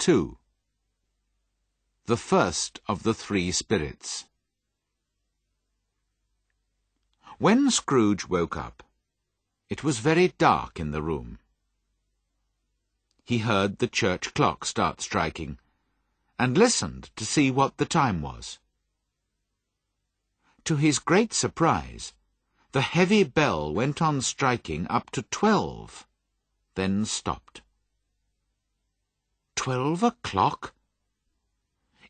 2. The first of the three spirits. When Scrooge woke up, it was very dark in the room. He heard the church clock start striking, and listened to see what the time was. To his great surprise, the heavy bell went on striking up to 12, then stopped. 12 o'clock?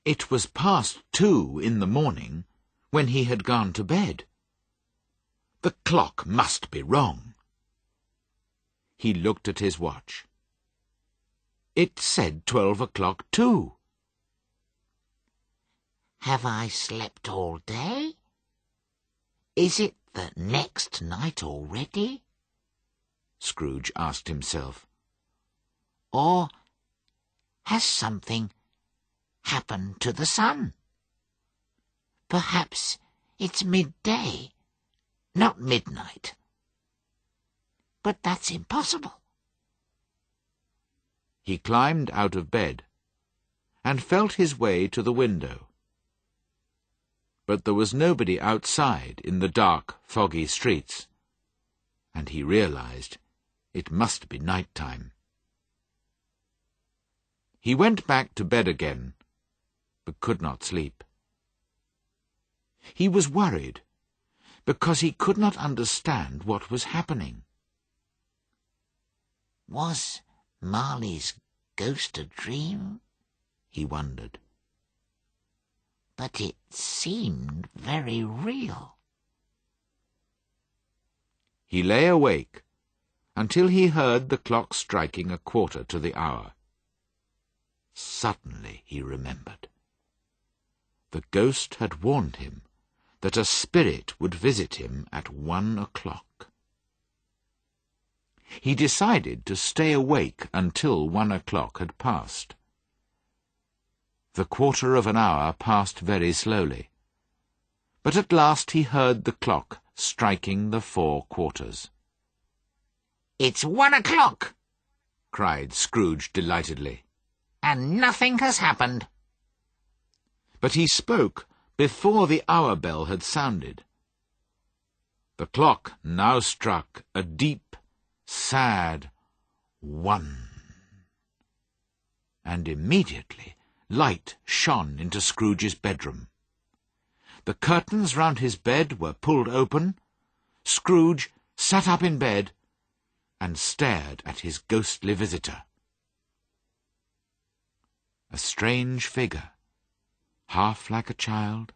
It was past 2 in the morning, when he had gone to bed. The clock must be wrong. He looked at his watch. It said 12 o'clock too. Have I slept all day? Is it the next night already? Scrooge asked himself. Or has something happened to the sun? Perhaps it's midday, not midnight. But that's impossible. He climbed out of bed and felt his way to the window. But there was nobody outside in the dark, foggy streets, and he realized it must be night time. He went back to bed again, but could not sleep. He was worried, because he could not understand what was happening. Was Marley's ghost a dream? He wondered. But it seemed very real. He lay awake until he heard the clock striking 1/4 to the hour. Suddenly he remembered. The ghost had warned him that a spirit would visit him at 1 o'clock. He decided to stay awake until 1 o'clock had passed. The 1/4 of an hour passed very slowly, but at last he heard the clock striking the 4 quarters. "It's 1 o'clock!" cried Scrooge delightedly. "And nothing has happened." But he spoke before the hour bell had sounded. The clock now struck a deep, sad 1, and immediately light shone into Scrooge's bedroom. The curtains round his bed were pulled open. Scrooge sat up in bed and stared at his ghostly visitor. A strange figure, half like a child,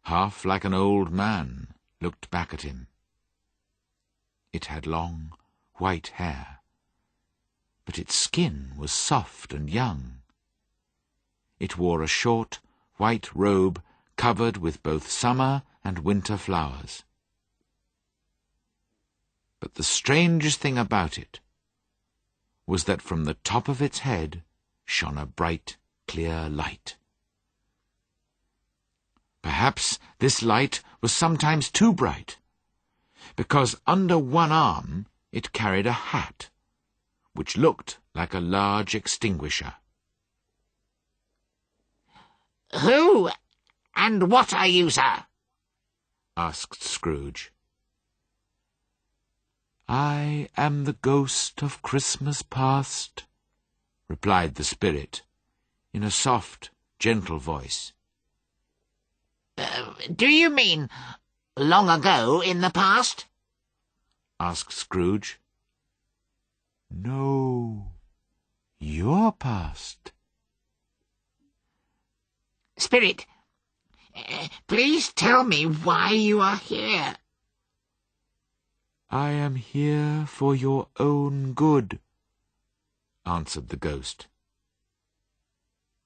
half like an old man, looked back at him. It had long, white hair, but its skin was soft and young. It wore a short, white robe covered with both summer and winter flowers. But the strangest thing about it was that from the top of its head shone a bright, clear light. Perhaps this light was sometimes too bright, because under one arm it carried a hat, which looked like a large extinguisher. "Who and what are you, sir?" asked Scrooge. "I am the ghost of Christmas past," replied the spirit, in a soft, gentle voice. Do you mean long ago in the past?" asked Scrooge. "No, your past." "Spirit, please tell me why you are here." "I am here for your own good," answered the ghost.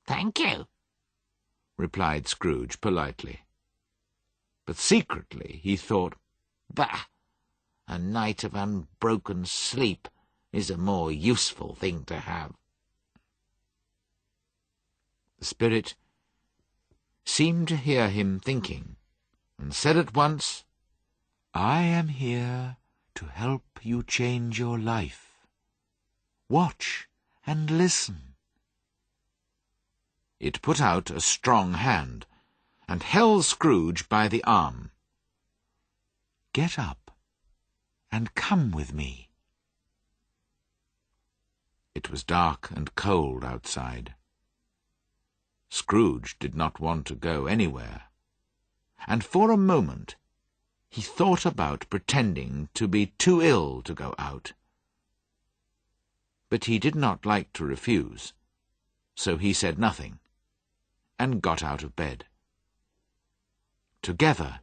"Thank you," replied Scrooge politely. But secretly he thought, "Bah! A night of unbroken sleep is a more useful thing to have." The spirit seemed to hear him thinking, and said at once, "I am here to help you change your life. Watch and listen." It put out a strong hand and held Scrooge by the arm. "Get up and come with me." It was dark and cold outside. Scrooge did not want to go anywhere, and for a moment he thought about pretending to be too ill to go out. But he did not like to refuse, so he said nothing, and got out of bed. Together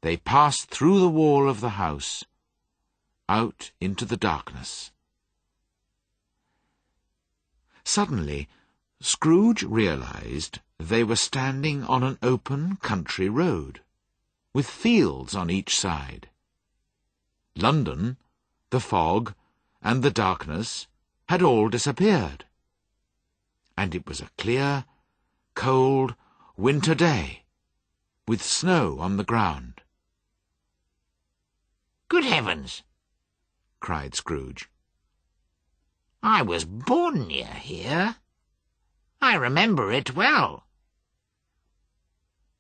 they passed through the wall of the house, out into the darkness. Suddenly, Scrooge realized they were standing on an open country road, with fields on each side. London, the fog, and the darkness had all disappeared, and it was a clear, cold winter day, with snow on the ground. "Good heavens!" cried Scrooge. "I was born near here. I remember it well."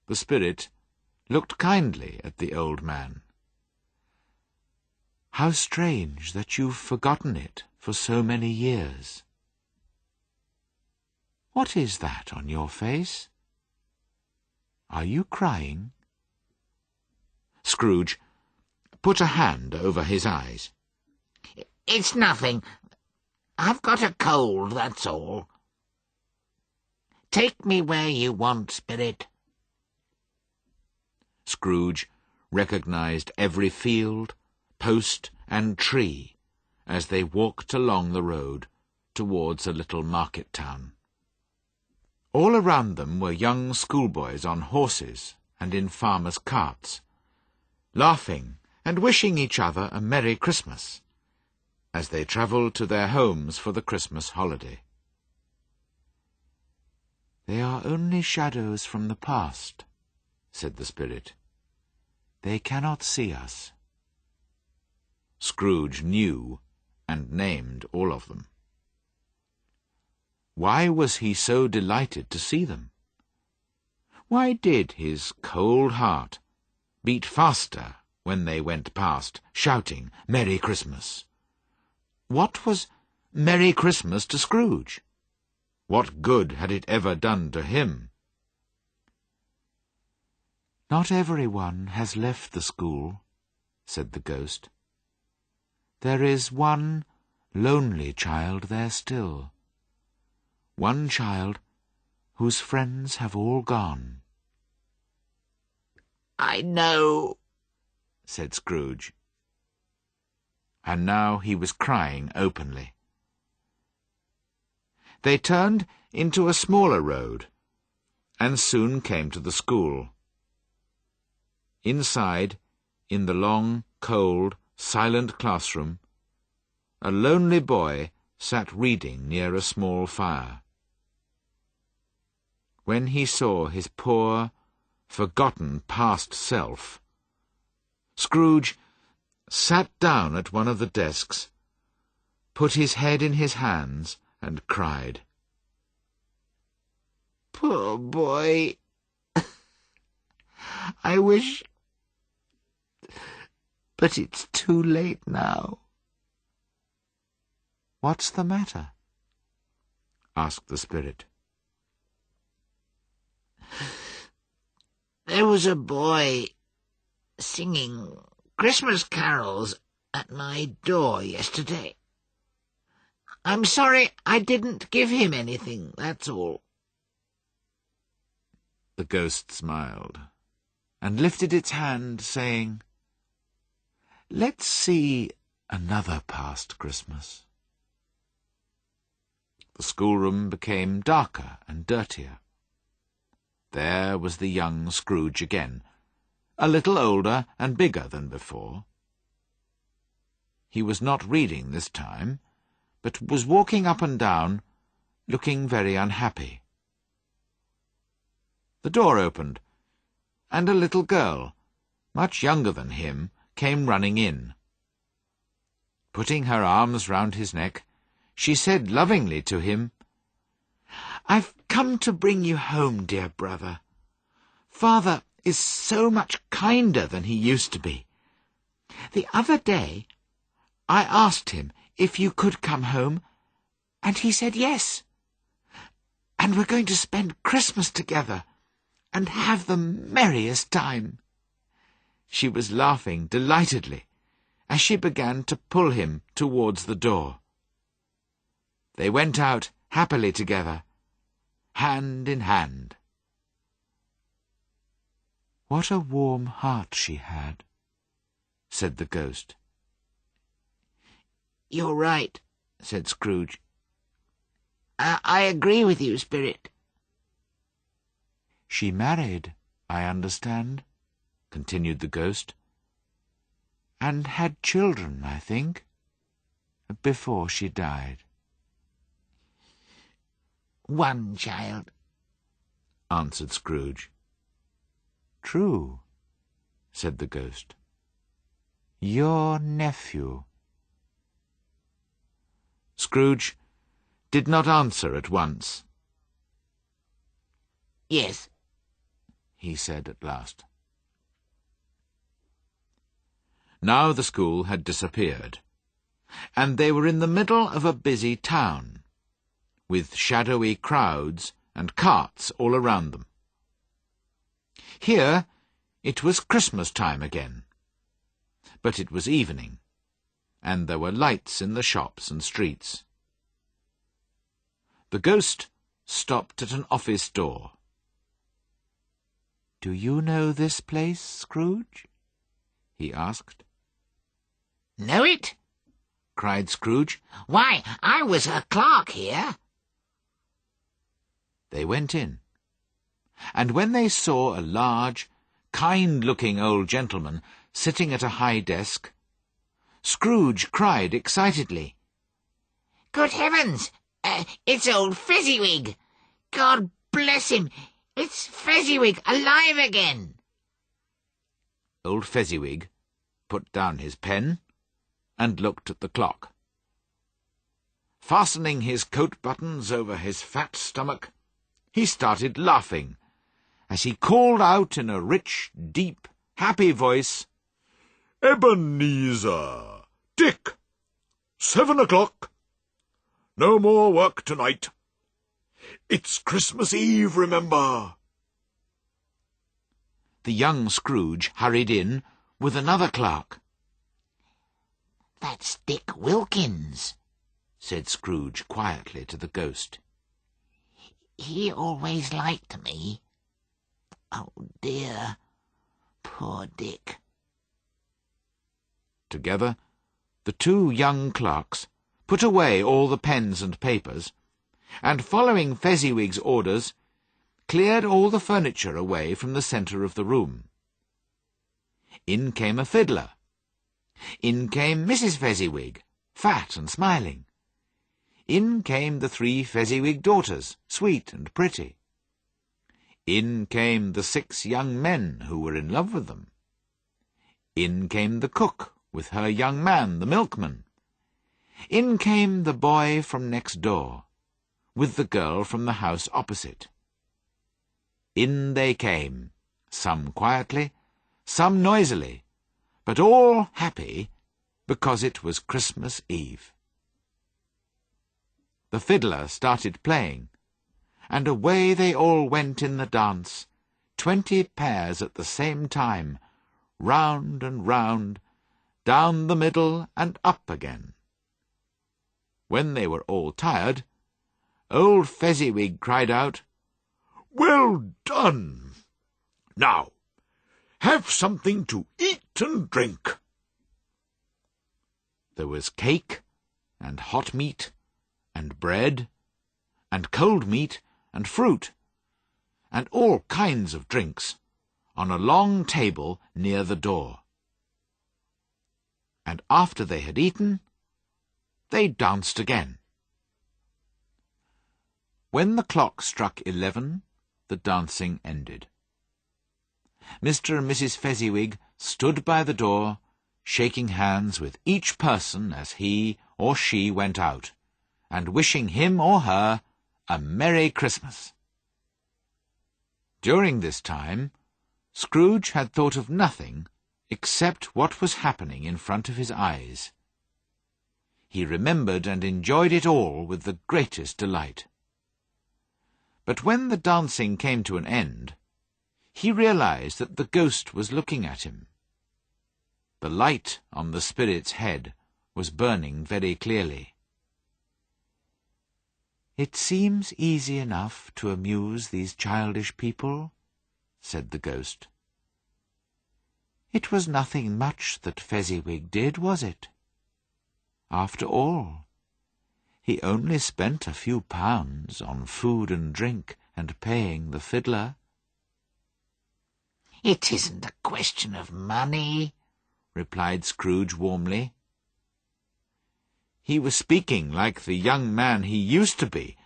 The spirit looked kindly at the old man. "How strange that you've forgotten it for so many years. What is that on your face? Are you crying?" Scrooge put a hand over his eyes. "It's nothing. I've got a cold, that's all. Take me where you want, Spirit." Scrooge recognized every field, post, and tree as they walked along the road towards a little market town. All around them were young schoolboys on horses and in farmers' carts, laughing and wishing each other a Merry Christmas as they travelled to their homes for the Christmas holiday. "They are only shadows from the past," said the spirit. "They cannot see us." Scrooge knew and named all of them. Why was he so delighted to see them? Why did his cold heart beat faster when they went past, shouting, "Merry Christmas"? What was Merry Christmas to Scrooge? What good had it ever done to him? "Not everyone has left the school," said the ghost. "There is one lonely child there still. One child whose friends have all gone." "I know," said Scrooge. And now he was crying openly. They turned into a smaller road, and soon came to the school. Inside, in the long, cold, silent classroom, a lonely boy sat reading near a small fire. When he saw his poor, forgotten past self, Scrooge sat down at one of the desks, put his head in his hands, and cried. "Poor boy. I wish... But it's too late now." "What's the matter?" asked the spirit. "There was a boy singing Christmas carols at my door yesterday. I'm sorry I didn't give him anything, that's all." The ghost smiled and lifted its hand, saying, "Let's see another past Christmas." The schoolroom became darker and dirtier. There was the young Scrooge again, a little older and bigger than before. He was not reading this time, but was walking up and down, looking very unhappy. The door opened, and a little girl, much younger than him, came running in. Putting her arms round his neck, she said lovingly to him, "I've come to bring you home, dear brother. Father is so much kinder than he used to be. The other day I asked him if you could come home, and he said yes. And we're going to spend Christmas together and have the merriest time." She was laughing delightedly as she began to pull him towards the door. They went out happily together, hand in hand. "What a warm heart she had," said the ghost. "You're right," said Scrooge. I agree with you, Spirit." "She married, I understand," continued the ghost, "and had children, I think, before she died." "One child," answered Scrooge. "True," said the ghost. "Your nephew." Scrooge did not answer at once. "Yes," he said at last. Now the school had disappeared, and they were in the middle of a busy town, with shadowy crowds and carts all around them. Here it was Christmas time again, but it was evening, and there were lights in the shops and streets. The ghost stopped at an office door. "Do you know this place, Scrooge?" he asked. "Know it?" cried Scrooge. "Why, I was a clerk here." They went in, and when they saw a large, kind-looking old gentleman sitting at a high desk, Scrooge cried excitedly, "Good heavens! It's old Fezziwig! God bless him! It's Fezziwig alive again!" Old Fezziwig put down his pen and looked at the clock. Fastening his coat buttons over his fat stomach, he started laughing as he called out in a rich, deep, happy voice, "Ebenezer! Dick! 7 o'clock! No more work tonight. It's Christmas Eve, remember." The young Scrooge hurried in with another clerk. "That's Dick Wilkins," said Scrooge quietly to the ghost. "He always liked me. Oh, dear, poor Dick." Together, the two young clerks put away all the pens and papers, and, following Fezziwig's orders, cleared all the furniture away from the centre of the room. In came a fiddler. In came Mrs. Fezziwig, fat and smiling. In came the 3 Fezziwig daughters, sweet and pretty. In came the 6 young men who were in love with them. In came the cook with her young man, the milkman. In came the boy from next door, with the girl from the house opposite. In they came, some quietly, some noisily, but all happy because it was Christmas Eve. The fiddler started playing, and away they all went in the dance, 20 pairs at the same time, round and round, down the middle and up again. When they were all tired, old Fezziwig cried out, "Well done! Now, have something to eat and drink." There was cake, and hot meat, and bread, and cold meat, and fruit, and all kinds of drinks, on a long table near the door. And after they had eaten, they danced again. When the clock struck 11, the dancing ended. Mr. and Mrs. Fezziwig stood by the door, shaking hands with each person as he or she went out, and wishing him or her a Merry Christmas. During this time, Scrooge had thought of nothing except what was happening in front of his eyes. He remembered and enjoyed it all with the greatest delight. But when the dancing came to an end, he realized that the ghost was looking at him. The light on the spirit's head was burning very clearly. "It seems easy enough to amuse these childish people," said the ghost. "It was nothing much that Fezziwig did, was it? After all, he only spent a few pounds on food and drink and paying the fiddler." "It isn't a question of money," replied Scrooge warmly. He was speaking like the young man he used to be,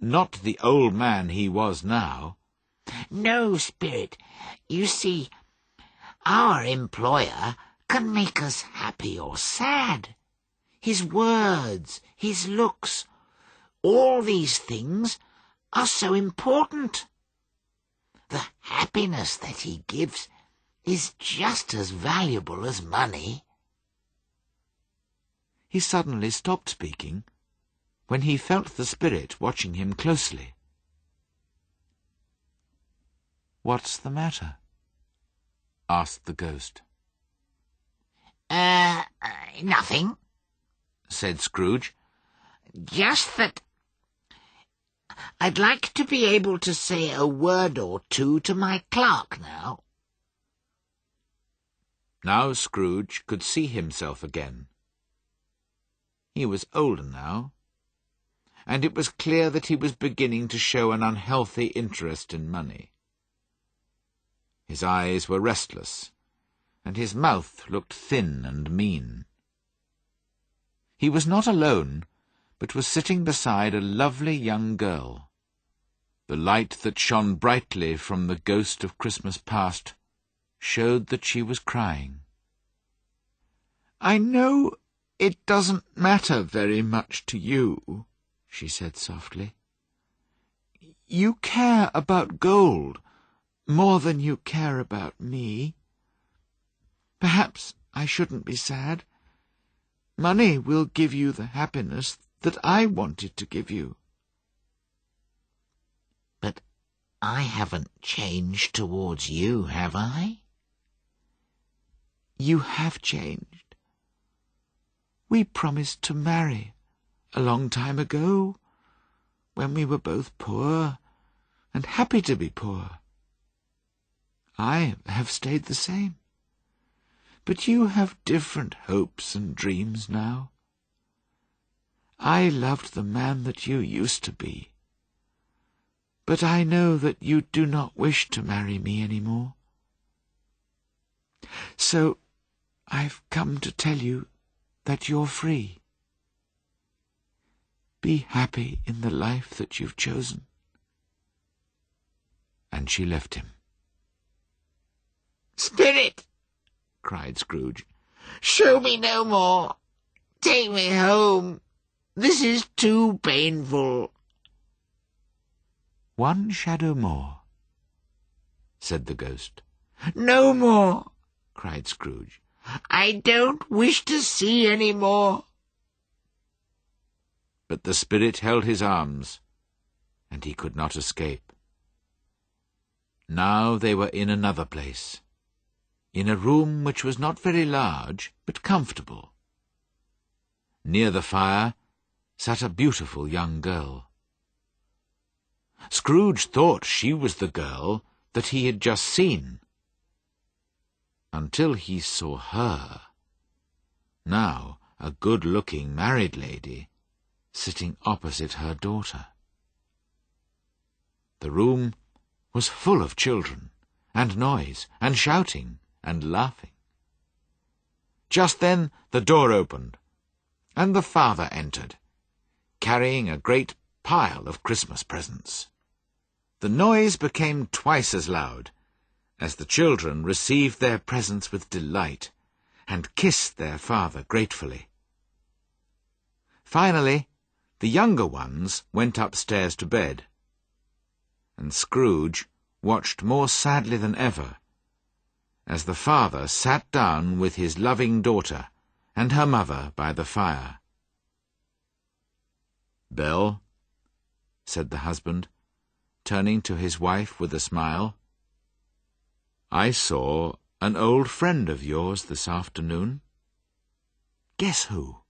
not the old man he was now. "No, Spirit. You see, our employer can make us happy or sad. His words, his looks, all these things are so important. The happiness that he gives is just as valuable as money." He suddenly stopped speaking when he felt the spirit watching him closely. "What's the matter?" asked the ghost. Nothing," said Scrooge. "Just that I'd like to be able to say a word or two to my clerk now." Now Scrooge could see himself again. He was older now, and it was clear that he was beginning to show an unhealthy interest in money. His eyes were restless, and his mouth looked thin and mean. He was not alone, but was sitting beside a lovely young girl. The light that shone brightly from the ghost of Christmas past showed that she was crying. "I know it doesn't matter very much to you," she said softly. "You care about gold more than you care about me. Perhaps I shouldn't be sad. Money will give you the happiness that I wanted to give you." "But I haven't changed towards you, have I?" "You have changed. We promised to marry a long time ago, when we were both poor and happy to be poor. I have stayed the same, but you have different hopes and dreams now. I loved the man that you used to be, but I know that you do not wish to marry me any more. So I've come to tell you that you're free. Be happy in the life that you've chosen." And she left him. "Spirit," cried Scrooge, "show me no more. Take me home. This is too painful." "One shadow more," said the ghost. "No more," cried Scrooge. "I don't wish to see any more." But the spirit held his arms, and he could not escape. Now they were in another place, in a room which was not very large, but comfortable. Near the fire sat a beautiful young girl. Scrooge thought she was the girl that he had just seen, until he saw her, now a good-looking married lady, sitting opposite her daughter. The room was full of children, and noise, and shouting, and laughing. Just then the door opened, and the father entered, carrying a great pile of Christmas presents. The noise became twice as loud, as the children received their presents with delight, and kissed their father gratefully. Finally, the younger ones went upstairs to bed, and Scrooge watched more sadly than ever as the father sat down with his loving daughter and her mother by the fire. "Belle," said the husband, turning to his wife with a smile, "I saw an old friend of yours this afternoon. Guess who?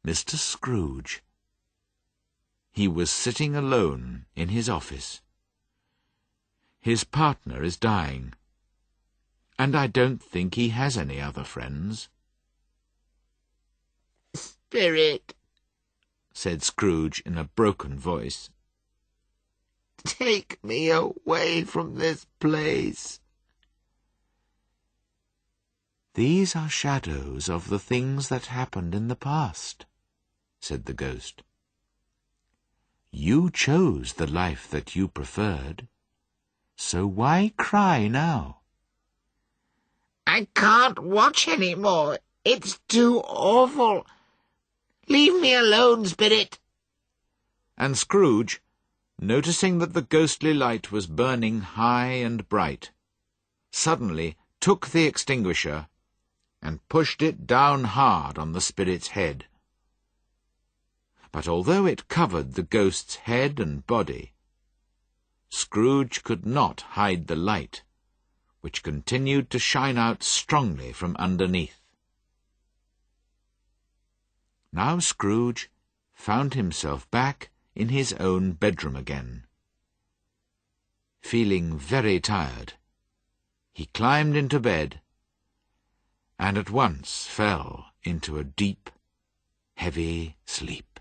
Mr. Scrooge. He was sitting alone in his office. His partner is dying, and I don't think he has any other friends." "Spirit," said Scrooge in a broken voice, "take me away from this place." "These are shadows of the things that happened in the past," said the ghost. "You chose the life that you preferred, so why cry now?" "I can't watch any more. It's too awful. Leave me alone, Spirit." And Scrooge, noticing that the ghostly light was burning high and bright, suddenly took the extinguisher and pushed it down hard on the spirit's head. But although it covered the ghost's head and body, Scrooge could not hide the light, which continued to shine out strongly from underneath. Now Scrooge found himself back in his own bedroom again. Feeling very tired, he climbed into bed and at once fell into a deep, heavy sleep.